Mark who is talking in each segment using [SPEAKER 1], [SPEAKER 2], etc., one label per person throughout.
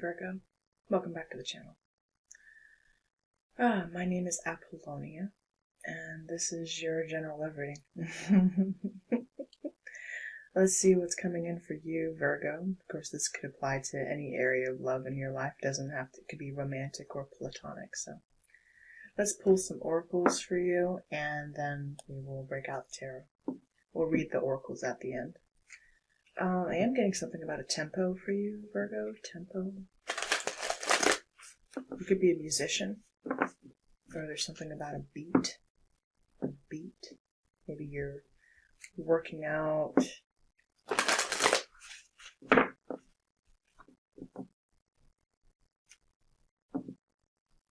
[SPEAKER 1] Virgo. Welcome back to the channel. My name is Apollonia, and this is your general love reading. Let's see what's coming in for you, Virgo. Of course, this could apply to any area of love in your life. Doesn't have to, it could be romantic or platonic. So let's pull some oracles for you, and then we will break out the tarot. We'll read the oracles at the end. I am getting something about a tempo for you, Virgo. Tempo. You could be a musician, or there's something about a beat. A beat. Maybe you're working out.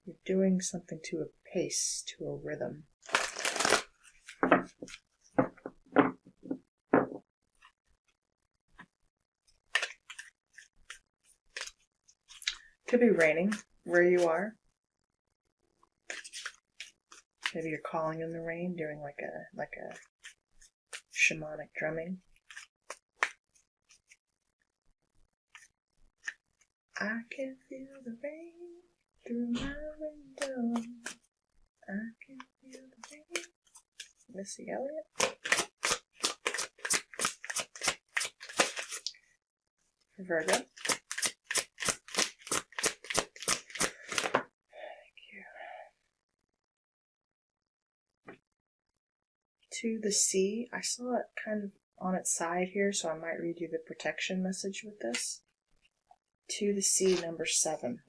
[SPEAKER 1] You're doing something to a pace, to a rhythm. Could be raining where you are. Maybe you're calling in the rain, doing like a shamanic drumming. I can feel the rain through my window. I can feel the rain. Missy Elliott. For Virgo. To the sea. I saw it kind of on its side here, so I might read you the protection message with this. To the sea, number 7.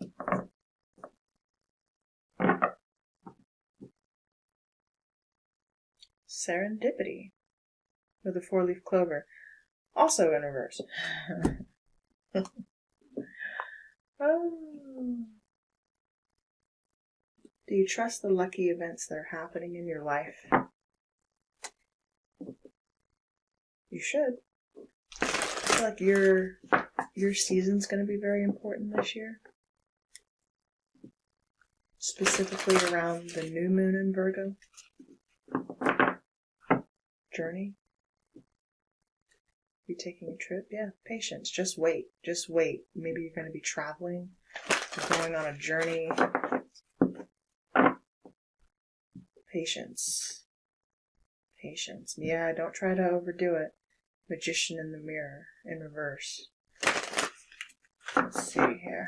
[SPEAKER 1] Serendipity with a 4-leaf clover, also in reverse. Oh. Do you trust the lucky events that are happening in your life? You should. I feel like your season's going to be very important this year. Specifically around the new moon in Virgo. Journey. You taking a trip? Yeah, patience. Just wait. Just wait. Maybe you're going to be traveling, going on a journey. Patience. Patience. Yeah, don't try to overdo it. Magician in the mirror in reverse. Let's see here.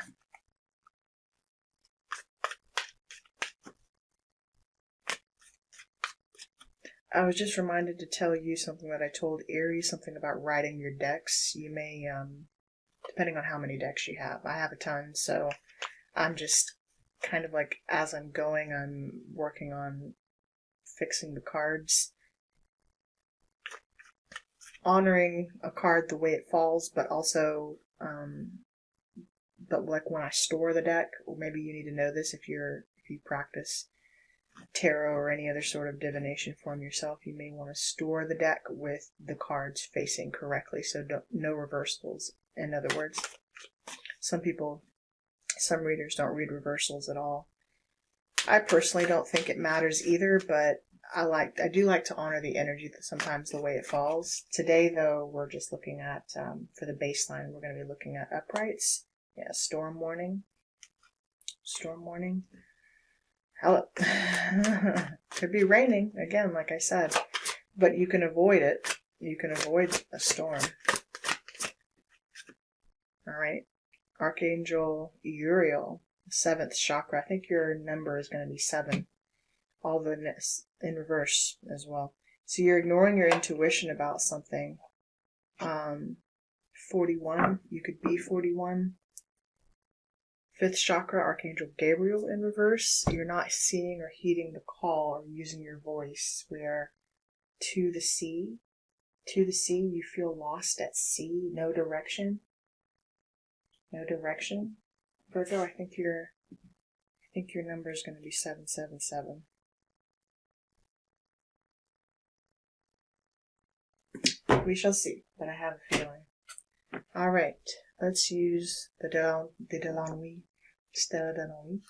[SPEAKER 1] I was just reminded to tell you something that I told Aries, something about writing your decks. You may, depending on how many decks you have. I have a ton, so I'm just kind of like, as I'm going, I'm working on fixing the cards. Honoring a card the way it falls, but also, but like when I store the deck, or maybe you need to know this if you practice tarot or any other sort of divination form yourself, you may want to store the deck with the cards facing correctly, so no reversals. In other words, some readers don't read reversals at all. I personally don't think it matters either, but I do like to honor the energy that sometimes the way it falls. Today, though, we're just looking at, for the baseline, we're going to be looking at uprights. Yeah, storm warning. Storm warning. Hello. Could be raining, again, like I said. But you can avoid it. You can avoid a storm. Alright. Archangel Uriel, 7th chakra. I think your number is going to be 7. All the in reverse as well. So you're ignoring your intuition about something. 41, you could be 41. 5th chakra, Archangel Gabriel in reverse. You're not seeing or heeding the call or using your voice. We are to the sea. To the sea, you feel lost at sea. No direction. No direction. Virgo, I think your number is going to be 777. We shall see, but I have a feeling. Alright, let's use the Delanui, Stella Delanui,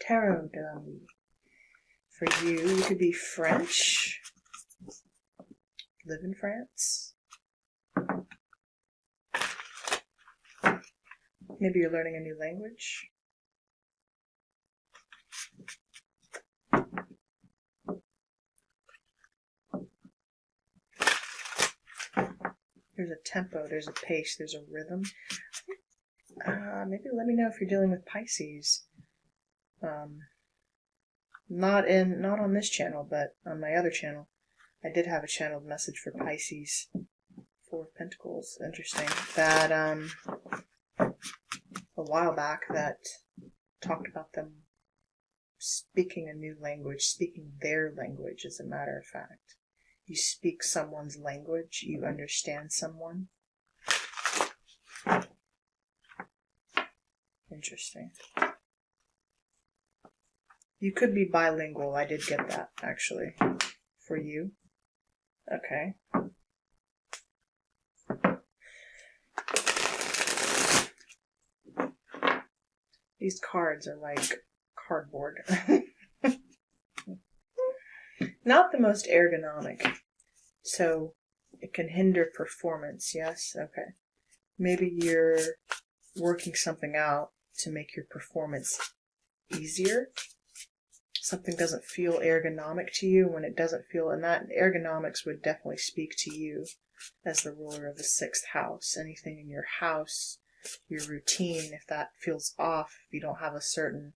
[SPEAKER 1] Tarot Delanui. For you could be French, live in France. Maybe you're learning a new language. There's a tempo, there's a pace, there's a rhythm. Maybe let me know if you're dealing with Pisces. Not on this channel, but on my other channel. I did have a channeled message for Pisces. Four of Pentacles. Interesting. That, a while back that talked about them speaking a new language, speaking their language, as a matter of fact. You speak someone's language, you understand someone. Interesting. You could be bilingual. I did get that, actually, for you. Okay. These cards are like cardboard. Not the most ergonomic. So it can hinder performance, yes? Okay. Maybe you're working something out to make your performance easier. Something doesn't feel ergonomic to you when it doesn't feel, and that ergonomics would definitely speak to you as the ruler of the 6th house. Anything in your house, your routine, if that feels off, if you don't have a certain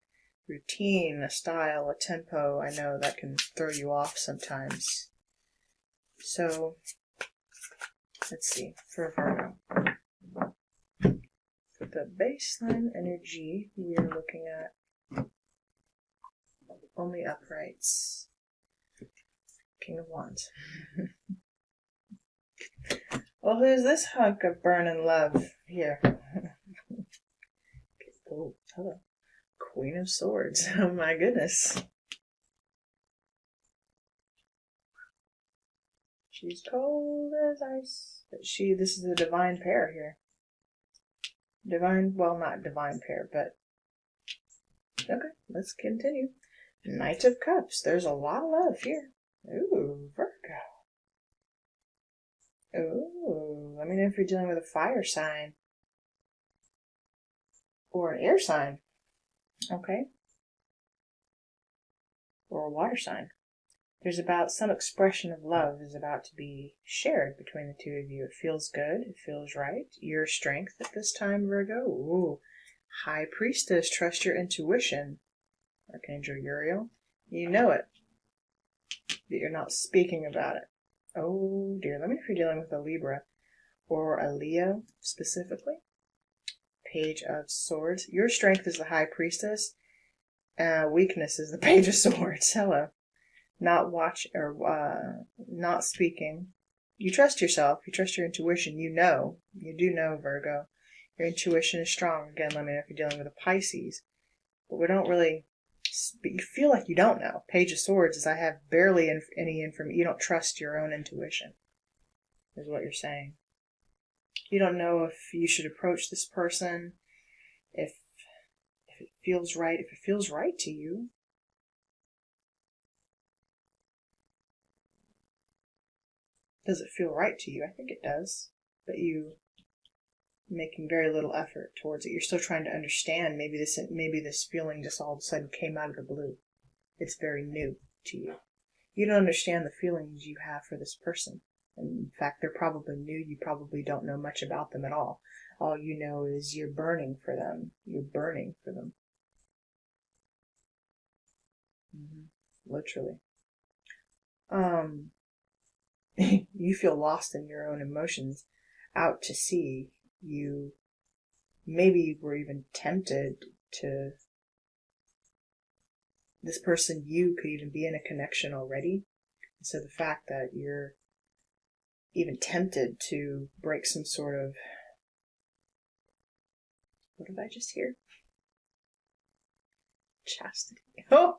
[SPEAKER 1] routine, a style, a tempo, I know that can throw you off sometimes. So, let's see, for Virgo. For the baseline energy, we are looking at only uprights. King of Wands. Well, who's this hunk of burning love here? Oh, hello. Queen of Swords. Oh my goodness. She's cold as ice. But this is a divine pair here. Divine, well, not divine pair, but... Okay, let's continue. Knight of Cups. There's a lot of love here. Ooh, Virgo. Ooh, let me know if you're dealing with a fire sign. Or an air sign. Okay. Or a water sign. There's about some expression of love is about to be shared between the two of you. It feels good. It feels right. Your strength at this time, Virgo. Ooh. High Priestess. Trust your intuition. Archangel Uriel. You know it. But you're not speaking about it. Oh dear. Let me know if you're dealing with a Libra. Or a Leo specifically. Page of Swords. Your strength is the High Priestess. Weakness is the Page of Swords. Hello. Not not speaking. You trust yourself. You trust your intuition. You know. You do know, Virgo. Your intuition is strong. Again, let me know if you're dealing with a Pisces. But we don't really... You feel like you don't know. Page of Swords is I have barely any information. You don't trust your own intuition, is what you're saying. You don't know if you should approach this person, if it feels right, if it feels right to you. Does it feel right to you? I think it does. But you making very little effort towards it. You're still trying to understand. Maybe this feeling just all of a sudden came out of the blue. It's very new to you. You don't understand the feelings you have for this person. In fact, they're probably new. You probably don't know much about them at all. All you know is you're burning for them. You're burning for them. Literally. You feel lost in your own emotions, out to sea. You maybe were even tempted to... This person, you could even be in a connection already. So the fact that you're even tempted to break some sort of... What did I just hear? Chastity. Oh!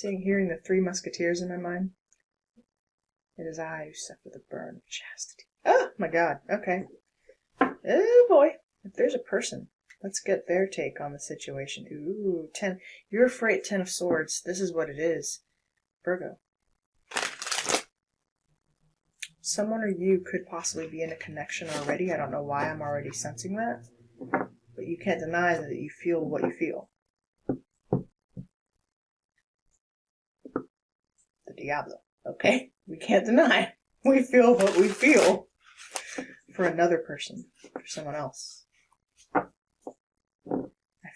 [SPEAKER 1] Hearing the Three Musketeers in my mind. It is I who suffer the burn of chastity. Oh my God. Okay. Oh boy. If there's a person, let's get their take on the situation. Ooh, 10. You're afraid 10 of Swords. This is what it is. Virgo. Someone or you could possibly be in a connection already. I don't know why I'm already sensing that. But you can't deny that you feel what you feel. The Diablo. Okay? We can't deny. We feel what we feel. For another person. For someone else. I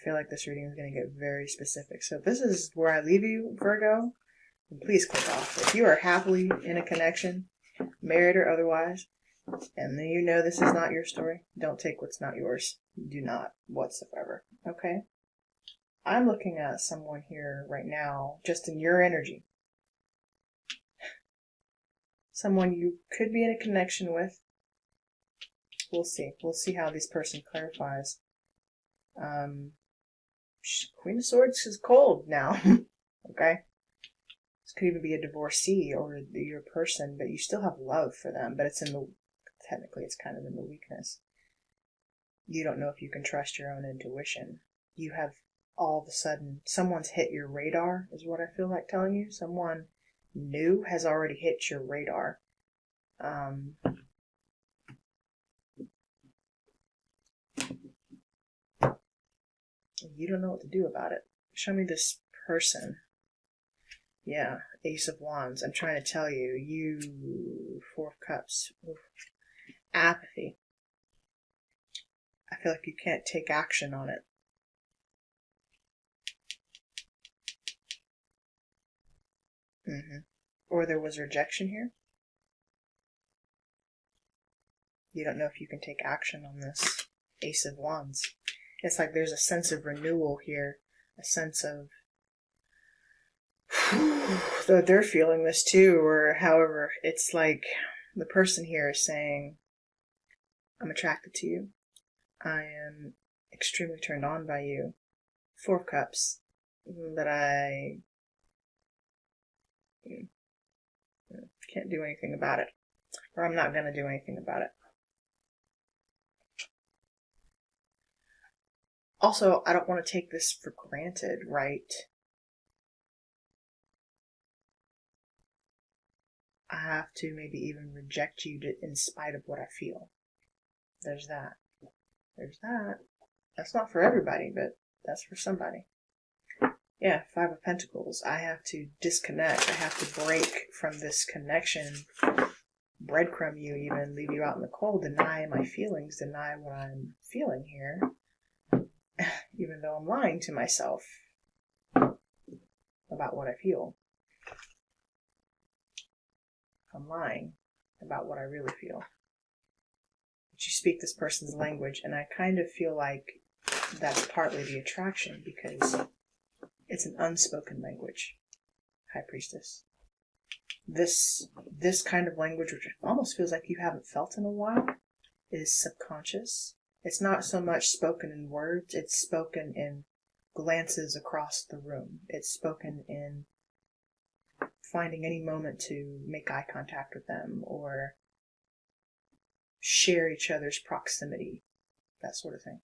[SPEAKER 1] feel like this reading is going to get very specific. So if this is where I leave you, Virgo, then please click off. If you are happily in a connection, married or otherwise, and then you know this is not your story, don't take what's not yours. Do not whatsoever. Okay? I'm looking at someone here right now, just in your energy. Someone you could be in a connection with. We'll see. We'll see how this person clarifies. Queen of Swords is cold now. Okay? This could even be a divorcee or your person, but you still have love for them, but it's in the, technically it's kind of in the weakness. You don't know if you can trust your own intuition. You have all of a sudden, someone's hit your radar, is what I feel like telling you. Someone new has already hit your radar. You don't know what to do about it. Show me this person. Yeah, Ace of Wands. I'm trying to tell you. You, Four of Cups. Oof. Apathy. I feel like you can't take action on it. Or there was rejection here. You don't know if you can take action on this Ace of Wands. It's like there's a sense of renewal here. A sense of... though they're feeling this too, or however, it's like the person here is saying, I'm attracted to you. I am extremely turned on by you. Four of Cups. But I can't do anything about it. Or I'm not going to do anything about it. Also, I don't want to take this for granted, right? I have to maybe even reject you in spite of what I feel. There's that. There's that. That's not for everybody, but that's for somebody. Yeah, Five of Pentacles. I have to disconnect. I have to break from this connection. Breadcrumb you even, leave you out in the cold, deny my feelings, deny what I'm feeling here. Even though I'm lying to myself about what I feel. I'm lying about what I really feel. But you speak this person's language, and I kind of feel like that's partly the attraction, because it's an unspoken language. High Priestess. This kind of language, which almost feels like you haven't felt in a while, is subconscious. It's not so much spoken in words, it's spoken in glances across the room. It's spoken in finding any moment to make eye contact with them or share each other's proximity, that sort of thing.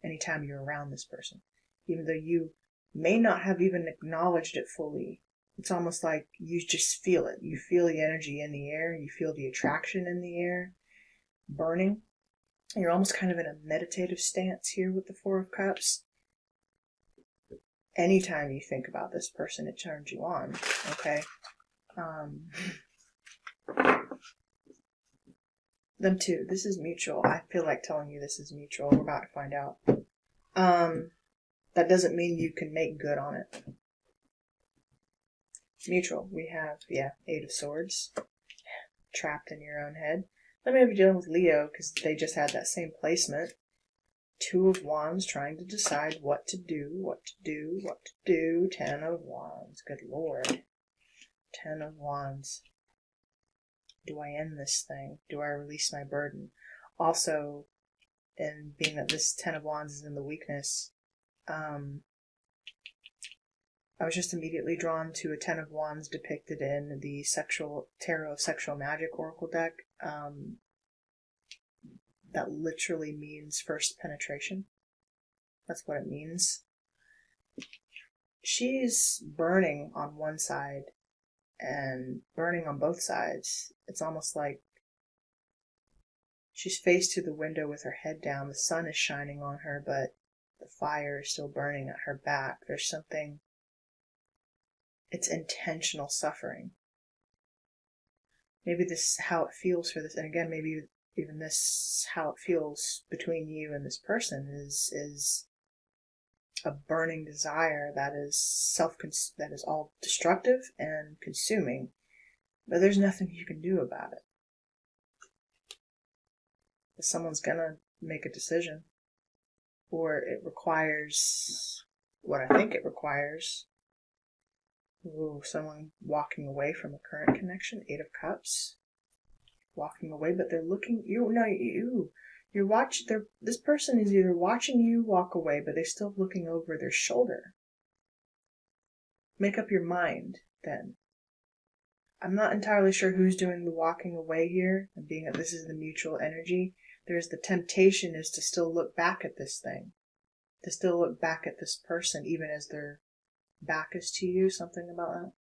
[SPEAKER 1] Anytime you're around this person. Even though you may not have even acknowledged it fully, it's almost like you just feel it. You feel the energy in the air, you feel the attraction in the air, burning. You're almost kind of in a meditative stance here with the Four of Cups. Anytime you think about this person, it turns you on, okay? Them too. This is mutual. I feel like telling you this is mutual. We're about to find out. That doesn't mean you can make good on it. Mutual. We have, Eight of Swords. Trapped in your own head. Let me be dealing with Leo, because they just had that same placement. Two of Wands, trying to decide what to do, what to do, what to do. 10 of Wands. Good Lord. 10 of Wands. Do I end this thing? Do I release my burden? Also, and being that this 10 of Wands is in the weakness, I was just immediately drawn to a 10 of Wands depicted in the Tarot Sexual Magic Oracle deck. That literally means first penetration. That's what it means. She's burning on one side, and burning on both sides. It's almost like she's faced to the window with her head down. The sun is shining on her, but the fire is still burning at her back. There's something, it's intentional suffering. Maybe this is how it feels for this, and again, maybe even this, how it feels between you and this person is a burning desire that is that is all destructive and consuming, but there's nothing you can do about it. But someone's gonna make a decision, or it requires what I think it requires. Ooh, someone walking away from a current connection. 8 of Cups. Walking away, but they're looking, you're watching, this person is either watching you walk away, but they're still looking over their shoulder. Make up your mind, then. I'm not entirely sure who's doing the walking away here, and being that this is the mutual energy, there's the temptation is to still look back at this thing. To still look back at this person, even as their back is to you, something about that.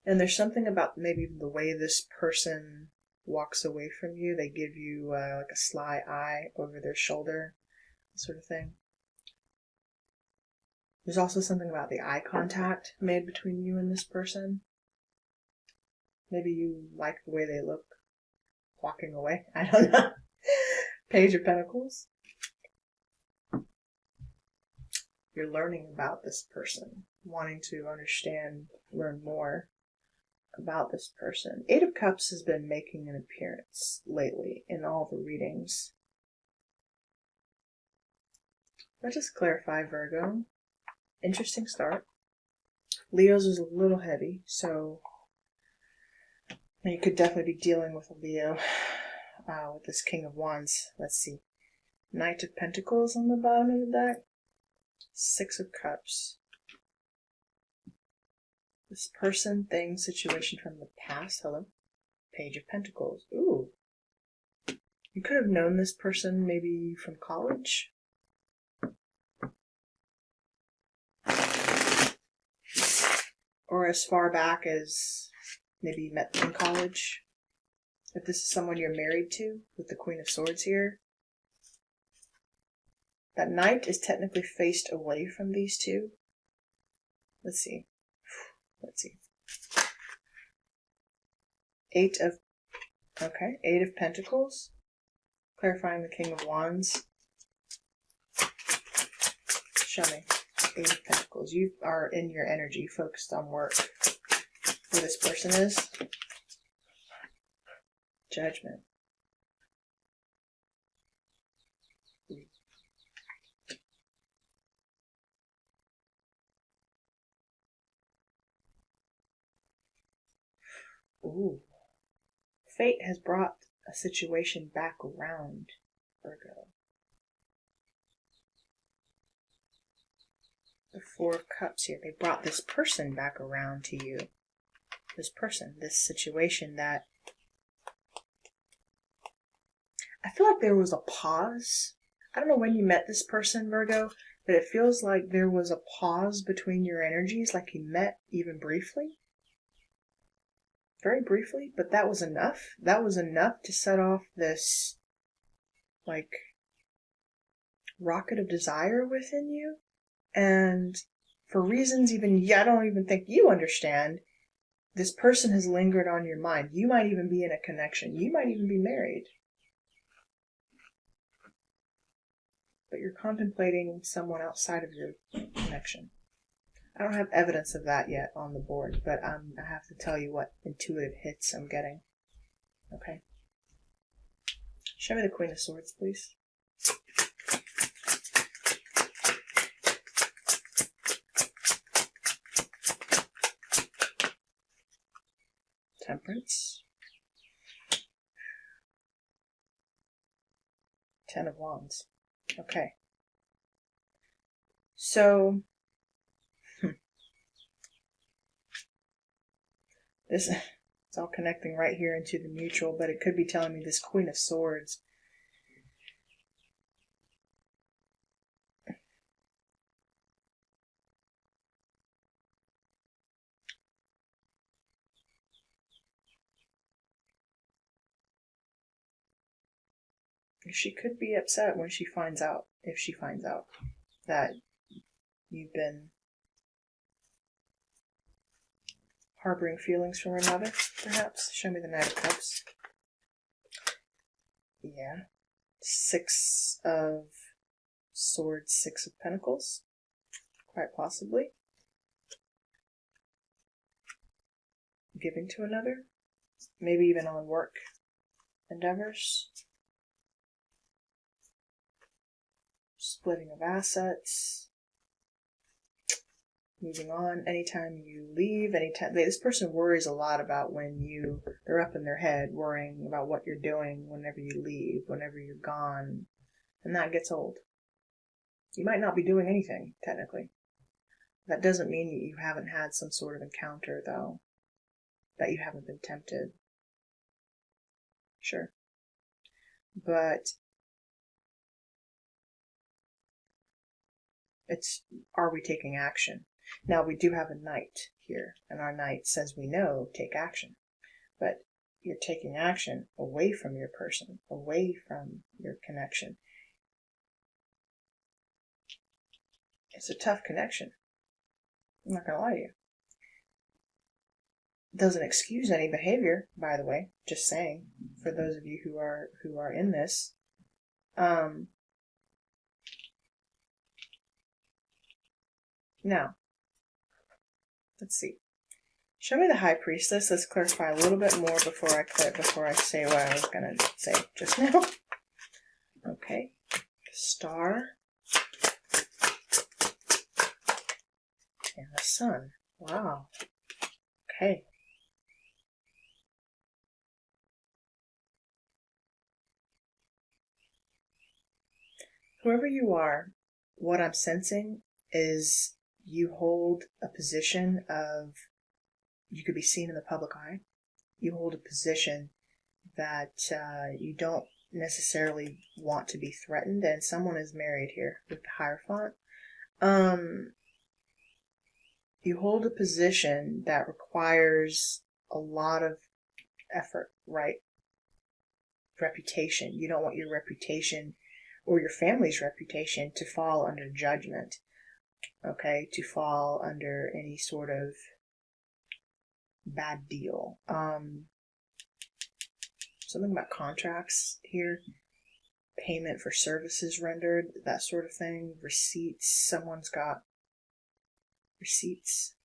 [SPEAKER 1] And there's something about maybe the way this person walks away from you. They give you like a sly eye over their shoulder, sort of thing. There's also something about the eye contact made between you and this person. Maybe you like the way they look walking away. I don't know. Page of Pentacles. You're learning about this person, wanting to understand, learn more about this person. 8 of Cups has been making an appearance lately in all the readings. Let's just clarify, Virgo. Interesting start. Leo's is a little heavy, so you could definitely be dealing with a Leo with this King of Wands. Let's see. Knight of Pentacles on the bottom of the deck. 6 of Cups. This person, thing, situation from the past. Hello. Page of Pentacles. Ooh. You could have known this person maybe from college. Or as far back as maybe you met them in college. If this is someone you're married to, with the Queen of Swords here. That Knight is technically faced away from these two. Let's see. 8 of Pentacles. Clarifying the King of Wands. Show me. 8 of Pentacles. You are in your energy, focused on work. Who this person is. Judgment. Ooh. Fate has brought a situation back around, Virgo. The 4 of Cups here. They brought this person back around to you. This person, this situation that... I feel like there was a pause. I don't know when you met this person, Virgo, but it feels like there was a pause between your energies, like you met even briefly. Very briefly, but that was enough. That was enough to set off this, like, rocket of desire within you. And for reasons I don't even think you understand, this person has lingered on your mind. You might even be in a connection. You might even be married. But you're contemplating someone outside of your connection. I don't have evidence of that yet on the board, but I have to tell you what intuitive hits I'm getting. Okay. Show me the Queen of Swords, please. Temperance. 10 of Wands. Okay. So, it's all connecting right here into the mutual, but it could be telling me this Queen of Swords. She could be upset when she finds out, if she finds out that you've been harboring feelings for another, perhaps. Show me the Knight of Cups. Yeah. 6 of Swords, 6 of Pentacles. Quite possibly. Giving to another. Maybe even on work endeavors. Splitting of assets. Moving on. Anytime you leave, anytime this person worries a lot about when they're up in their head worrying about what you're doing whenever you leave, whenever you're gone, and that gets old. You might not be doing anything, technically. That doesn't mean that you haven't had some sort of encounter, though, that you haven't been tempted. Sure. But are we taking action? Now, we do have a knight here, and our knight says we know, take action. But you're taking action away from your person, away from your connection. It's a tough connection. I'm not going to lie to you. It doesn't excuse any behavior, by the way, just saying, for those of you who are in this. Now, let's see. Show me the High Priestess. Let's clarify a little bit more before I say what I was going to say just now. Okay. Star. And the Sun. Wow. Okay. Whoever you are, what I'm sensing is you hold a position of, you could be seen in the public eye. You hold a position that you don't necessarily want to be threatened, and someone is married here with the Hierophant. You hold a position that requires a lot of effort, right? Reputation. You don't want your reputation or your family's reputation to fall under judgment, okay? To fall under any sort of bad deal. Something about contracts here. Payment for services rendered, that sort of thing. Receipts. Someone's got receipts.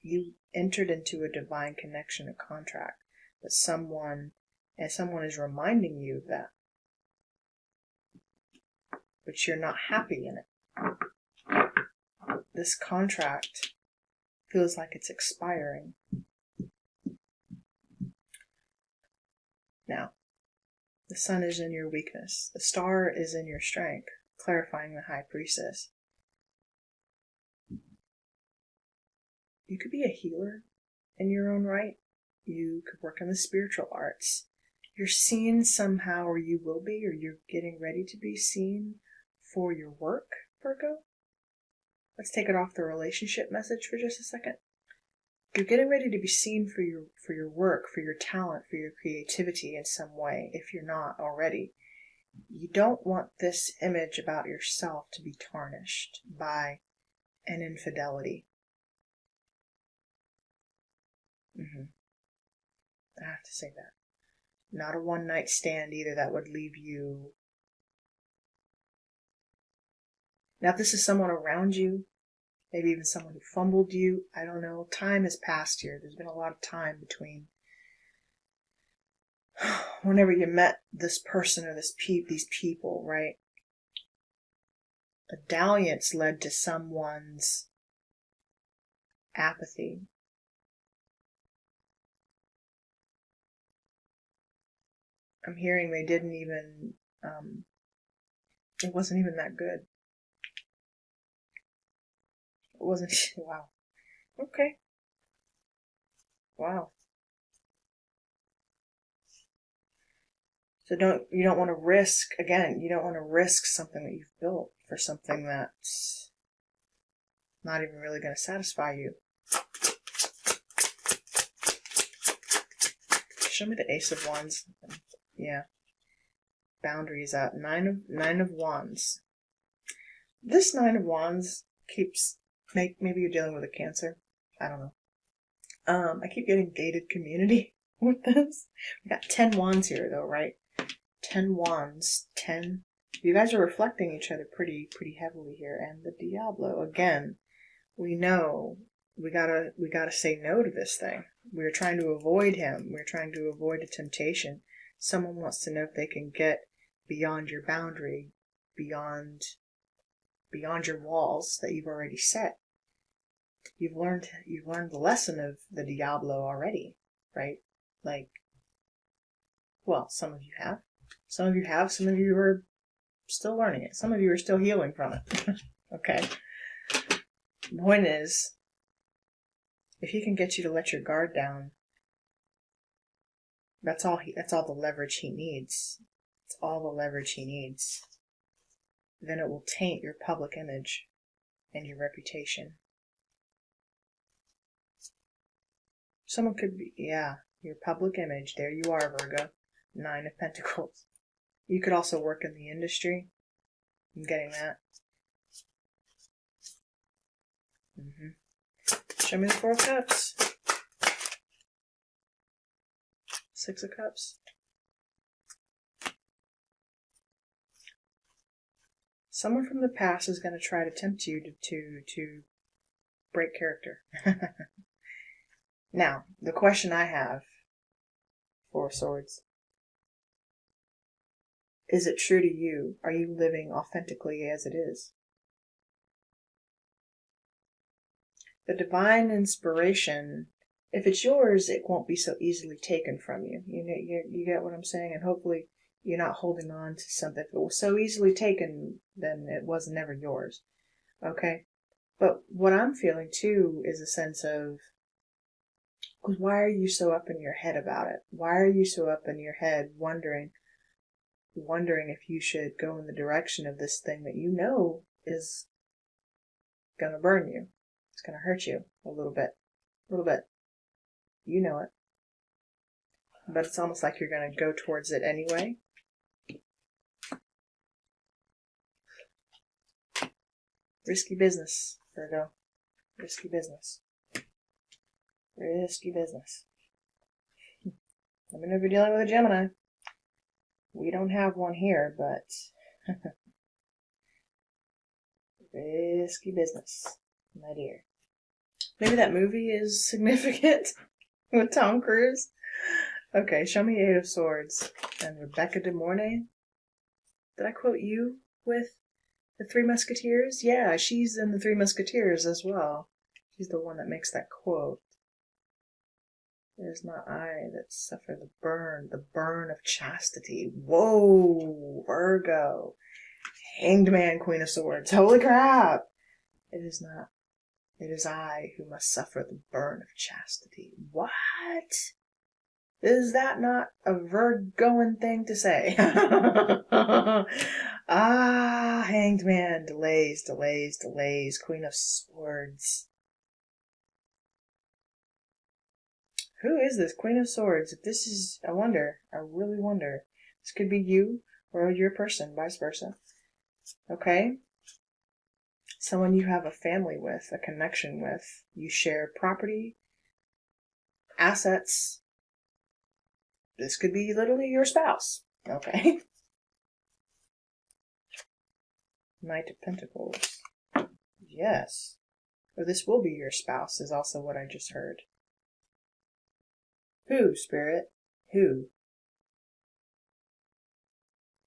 [SPEAKER 1] You entered into a divine connection, a contract, but someone is reminding you of that. But you're not happy in it. This contract feels like it's expiring. Now, the Sun is in your weakness. The Star is in your strength, clarifying the High Priestess. You could be a healer in your own right. You could work in the spiritual arts. You're seen somehow, or you will be, or you're getting ready to be seen for your work, Virgo. Let's take it off the relationship message for just a second. You're getting ready to be seen for your work, for your talent, for your creativity in some way, if you're not already. You don't want this image about yourself to be tarnished by an infidelity. I have to say that. Not a one-night stand either that would leave you. Now, if this is someone around you, maybe even someone who fumbled you, I don't know. Time has passed here. There's been a lot of time between whenever you met this person or these people, right? A dalliance led to someone's apathy. I'm hearing they didn't even, it wasn't even that good. It wasn't, wow. Okay. Wow. So you don't want to risk, again, you don't want to risk something that you've built for something that's not even really going to satisfy you. Show me the Ace of Wands. Yeah. boundaries up. Nine of Wands. This Nine of Wands keeps, maybe you're dealing with a Cancer. I don't know. I keep getting gated community with this. We got 10 Wands here though, right? 10 Wands, 10. You guys are reflecting each other pretty heavily here. And the Diablo, again, we know we gotta say no to this thing. We're trying to avoid him. We're trying to avoid a temptation. Someone wants to know if they can get beyond your boundary, beyond your walls that you've already set. You've learned the lesson of the Diablo already, right? Like, well, some of you have. Some of you are still learning it. Some of you are still healing from it. Okay. The point is, if he can get you to let your guard down, that's all the leverage he needs. It's all the leverage he needs. Then it will taint your public image and your reputation. Someone could be, yeah, your public image. There you are, Virgo. 9 of Pentacles. You could also work in the industry. I'm getting that. Show me the 4 of Cups. 6 of Cups. Someone from the past is going to try to tempt you to break character. Now, the question I have, 4 of Swords. Is it true to you? Are you living authentically as it is? The divine inspiration, if it's yours, it won't be so easily taken from you. You get what I'm saying? And hopefully you're not holding on to something. If it was so easily taken, then it was never yours. Okay? But what I'm feeling too is a sense of, because why are you so up in your head about it? Why are you so up in your head wondering if you should go in the direction of this thing that you know is going to burn you? It's going to hurt you a little bit. You know it. But it's almost like you're going to go towards it anyway. Risky business, Virgo. Risky business. Risky business. Let me know if you're dealing with a Gemini. We don't have one here, but risky business, my dear. Maybe that movie is significant with Tom Cruise. Okay, show me 8 of Swords. And Rebecca De Mornay. Did I quote you with the 3 Musketeers? Yeah, she's in the 3 Musketeers as well. She's the one that makes that quote. It is not I that suffer the burn of chastity. Whoa, Virgo. Hanged Man, Queen of Swords. Holy crap! It is not. It is I who must suffer the burn of chastity. What? Is that not a Virgoan thing to say? Ah, Hanged Man. Delays. Queen of Swords. Who is this Queen of Swords? If this is, I really wonder. This could be you or your person, vice versa. Okay? Someone you have a family with, a connection with. You share property, assets. This could be literally your spouse. Okay? Knight of Pentacles. Yes. Or this will be your spouse is also what I just heard. Who, Spirit? Who?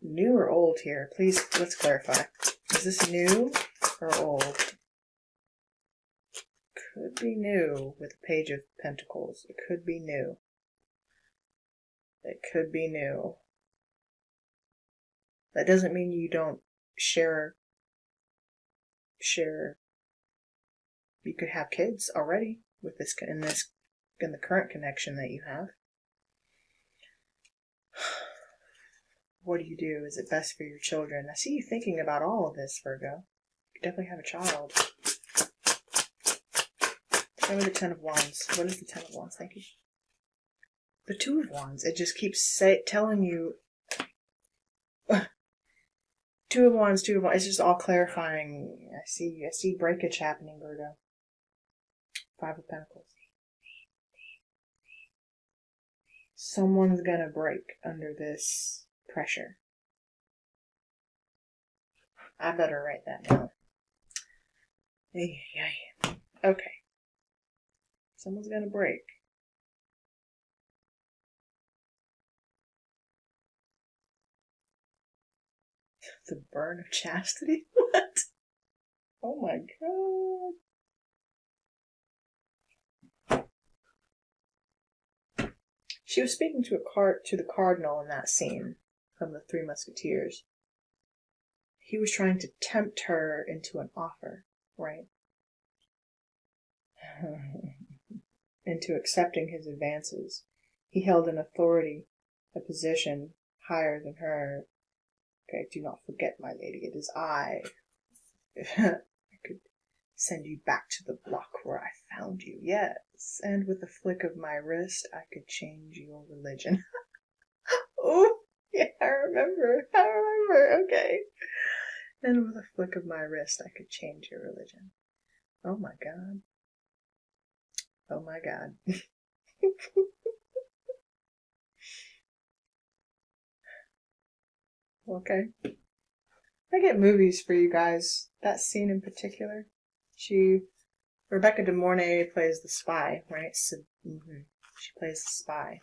[SPEAKER 1] New or old here? Please, let's clarify. Is this new or old? Could be new with the Page of Pentacles. It could be new. It could be new. That doesn't mean you don't share. You could have kids already with this in the current connection that you have. What do you do? Is it best for your children? I see you thinking about all of this, Virgo. You definitely have a child. Tell me the 10 of Wands. What is the 10 of Wands? Thank you. The 2 of Wands. It just keeps telling you, Two of Wands, Two of Wands. It's just all clarifying. I see breakage happening, Virgo. Five of Pentacles. Someone's gonna break under this pressure. I better write that down. Okay. Someone's gonna break. The burn of chastity? What? Oh my god. She was speaking to the cardinal in that scene from the Three Musketeers. He was trying to tempt her into an offer, right? Into accepting his advances. He held an authority, a position higher than her. Okay, do not forget, my lady, it is I. I could send you back to the block where I found you, yes. And with a flick of my wrist, I could change your religion. Oh, yeah, I remember, okay. And with a flick of my wrist, I could change your religion. Oh my god. Oh my god. Okay. I get movies for you guys. That scene in particular. Rebecca De Mornay plays the spy, right? So, she plays the spy.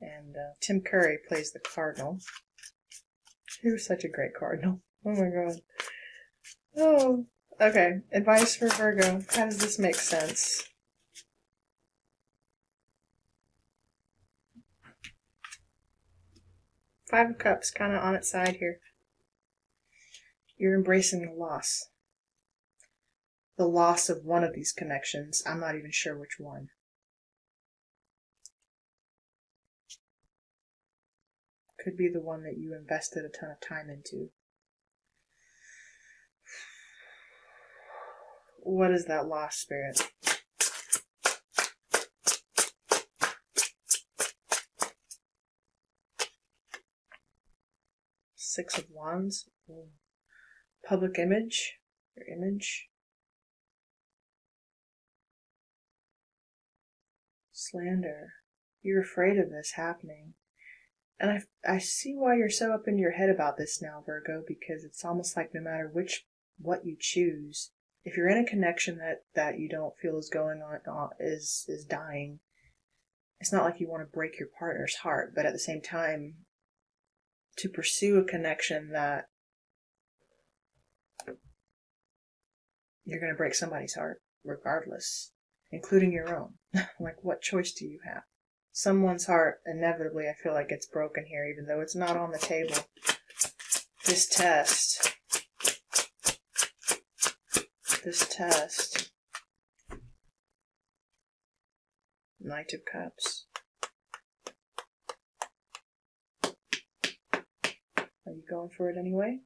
[SPEAKER 1] And Tim Curry plays the cardinal. He was such a great cardinal. Oh my god. Oh. Okay. Advice for Virgo. How does this make sense? Five of Cups, kind of on its side here. You're embracing the loss. The loss of one of these connections. I'm not even sure which one. Could be the one that you invested a ton of time into. What is that loss, Spirit? Six of Wands. Ooh. Public image. Your image. Slander. You're afraid of this happening. And I see why you're so up in your head about this now, Virgo, because it's almost like no matter what you choose, if you're in a connection that you don't feel is going on is dying, it's not like you want to break your partner's heart, but at the same time, to pursue a connection that you're going to break somebody's heart, regardless, including your own. Like, what choice do you have? Someone's heart, inevitably, I feel like it's broken here, even though it's not on the table. This test. Knight of Cups. Are you going for it anyway?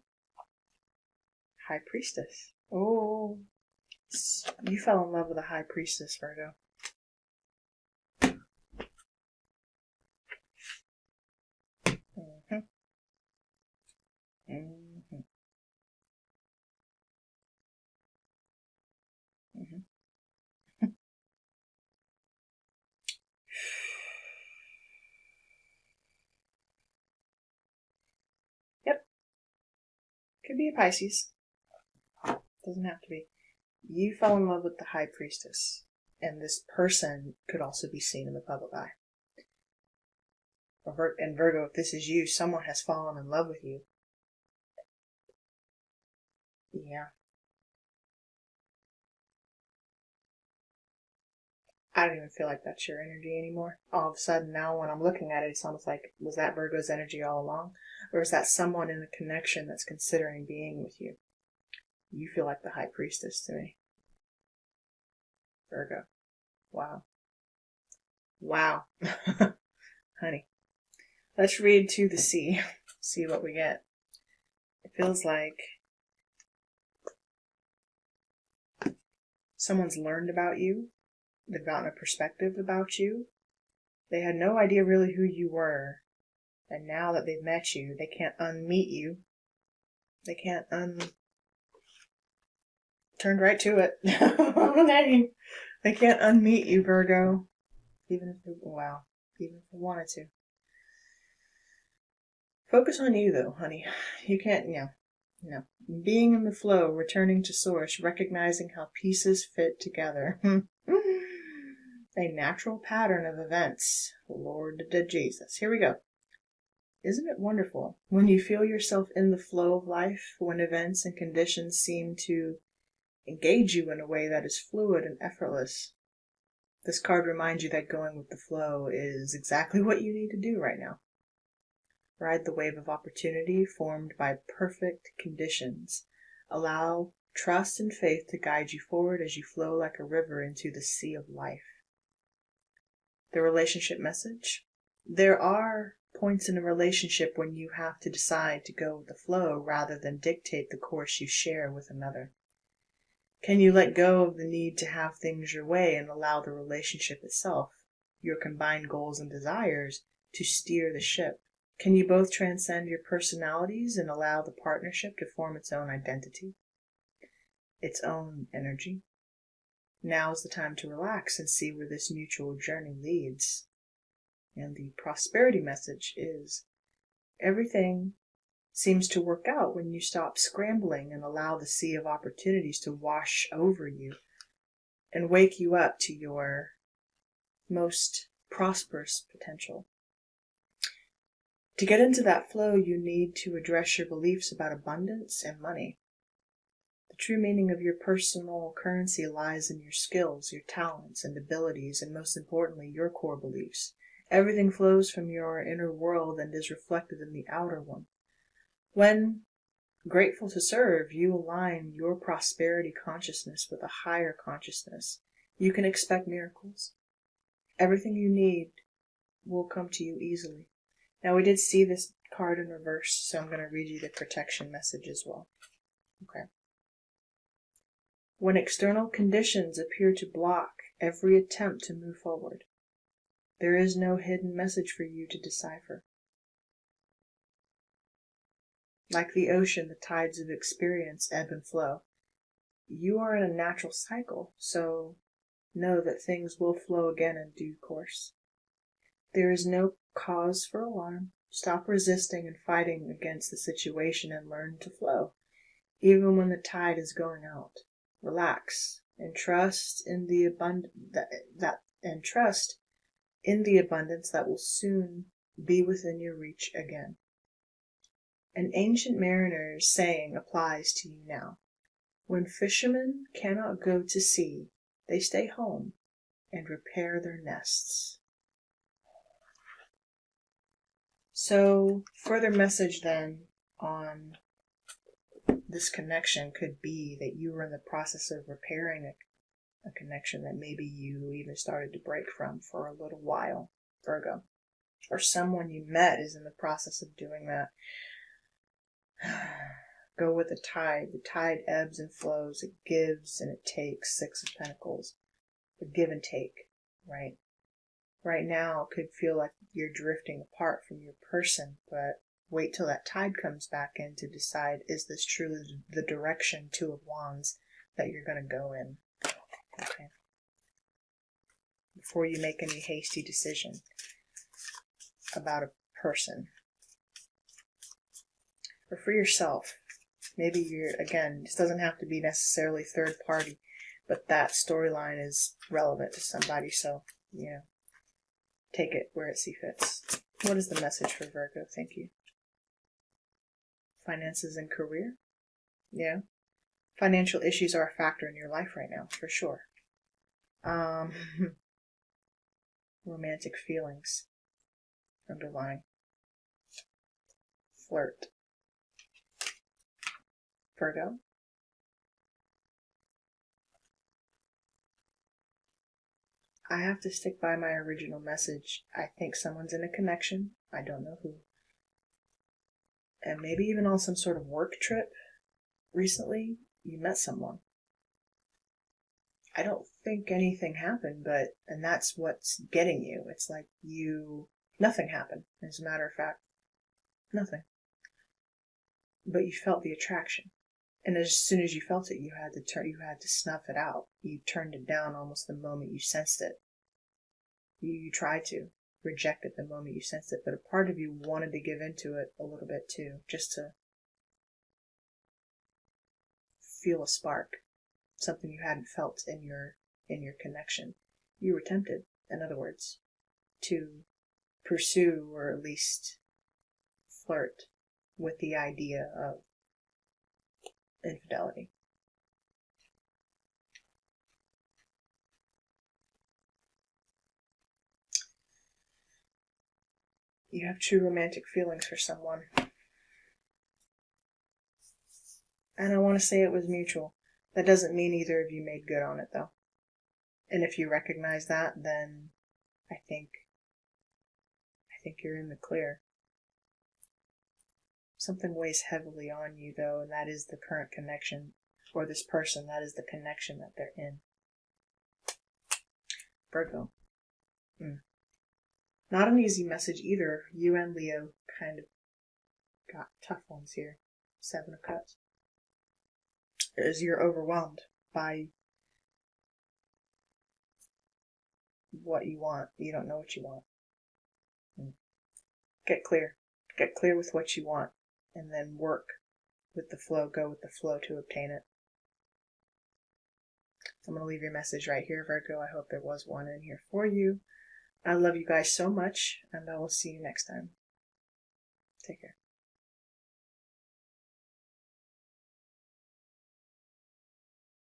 [SPEAKER 1] High Priestess. Oh. You fell in love with a High Priestess, Virgo. Yep. Could be a Pisces. Doesn't have to be. You fell in love with the High Priestess, and this person could also be seen in the public eye. And Virgo, if this is you, someone has fallen in love with you. Yeah. I don't even feel like that's your energy anymore. All of a sudden now when I'm looking at it, it's almost like, was that Virgo's energy all along? Or is that someone in a connection that's considering being with you? You feel like the High Priestess to me. Virgo. Wow. Wow. Honey. Let's read to the sea. See what we get. It feels like someone's learned about you. They've gotten a perspective about you. They had no idea really who you were. And now that they've met you, they can't unmeet you. They can't turned right to it. They can't unmeet you, Virgo. Even if they wanted to. Focus on you, though, honey. You can't, Being in the flow, returning to source, recognizing how pieces fit together. A natural pattern of events. Lord Jesus. Here we go. Isn't it wonderful when you feel yourself in the flow of life, when events and conditions seem to engage you in a way that is fluid and effortless? This card reminds you that going with the flow is exactly what you need to do right now. Ride the wave of opportunity formed by perfect conditions. Allow trust and faith to guide you forward as you flow like a river into the sea of life. The relationship message. There are points in a relationship when you have to decide to go with the flow rather than dictate the course you share with another. Can you let go of the need to have things your way and allow the relationship itself, your combined goals and desires, to steer the ship? Can you both transcend your personalities and allow the partnership to form its own identity, its own energy? Now is the time to relax and see where this mutual journey leads. And the prosperity message is, everything seems to work out when you stop scrambling and allow the sea of opportunities to wash over you and wake you up to your most prosperous potential. To get into that flow, you need to address your beliefs about abundance and money. The true meaning of your personal currency lies in your skills, your talents and abilities, and most importantly, your core beliefs. Everything flows from your inner world and is reflected in the outer one. When grateful to serve, you align your prosperity consciousness with a higher consciousness. You can expect miracles. Everything you need will come to you easily. Now, we did see this card in reverse, so I'm going to read you the protection message as well. Okay. When external conditions appear to block every attempt to move forward, there is no hidden message for you to decipher. Like the ocean, the tides of experience ebb and flow. You are in a natural cycle, so know that things will flow again in due course. There is no cause for alarm. Stop resisting and fighting against the situation and learn to flow, even when the tide is going out. Relax and trust in the abundance that will soon be within your reach again. An ancient mariner's saying applies to you now. When fishermen cannot go to sea, they stay home and repair their nests. So, further message then on this connection could be that you were in the process of repairing a connection that maybe you even started to break from for a little while, Virgo. Or someone you met is in the process of doing that. Go with the tide. The tide ebbs and flows. It gives and it takes. 6 of Pentacles. The give and take, right? Right now, it could feel like you're drifting apart from your person, but wait till that tide comes back in to decide, is this truly the direction, 2 of Wands, that you're going to go in? Okay. Before you make any hasty decision about a person. Or for yourself. Maybe this doesn't have to be necessarily third party, but that storyline is relevant to somebody, so, take it where it see fits. What is the message for Virgo? Thank you. Finances and career? Yeah. Financial issues are a factor in your life right now, for sure. Romantic feelings underlying. Flirt. Virgo. I have to stick by my original message. I think someone's in a connection. I don't know who. And maybe even on some sort of work trip recently, you met someone. I don't think anything happened, and that's what's getting you. It's like nothing happened. As a matter of fact, nothing. But you felt the attraction. And as soon as you felt it, you had to snuff it out. You turned it down almost the moment you sensed it. You tried to reject it the moment you sensed it, but a part of you wanted to give into it a little bit too, just to feel a spark, something you hadn't felt in your connection. You were tempted, in other words, to pursue or at least flirt with the idea of infidelity. You have true romantic feelings for someone. And I want to say it was mutual. That doesn't mean either of you made good on it, though. And if you recognize that, then I think you're in the clear. Something weighs heavily on you, though, and that is the current connection, or this person, that is the connection that they're in. Virgo. Not an easy message either. You and Leo kind of got tough ones here. 7 of Cups. As you're overwhelmed by what you want. You don't know what you want. Get clear. Get clear with what you want, and then work with the flow. Go with the flow to obtain it. I'm going to leave your message right here, Virgo. I hope there was one in here for you. I love you guys so much, and I will see you next time. Take care.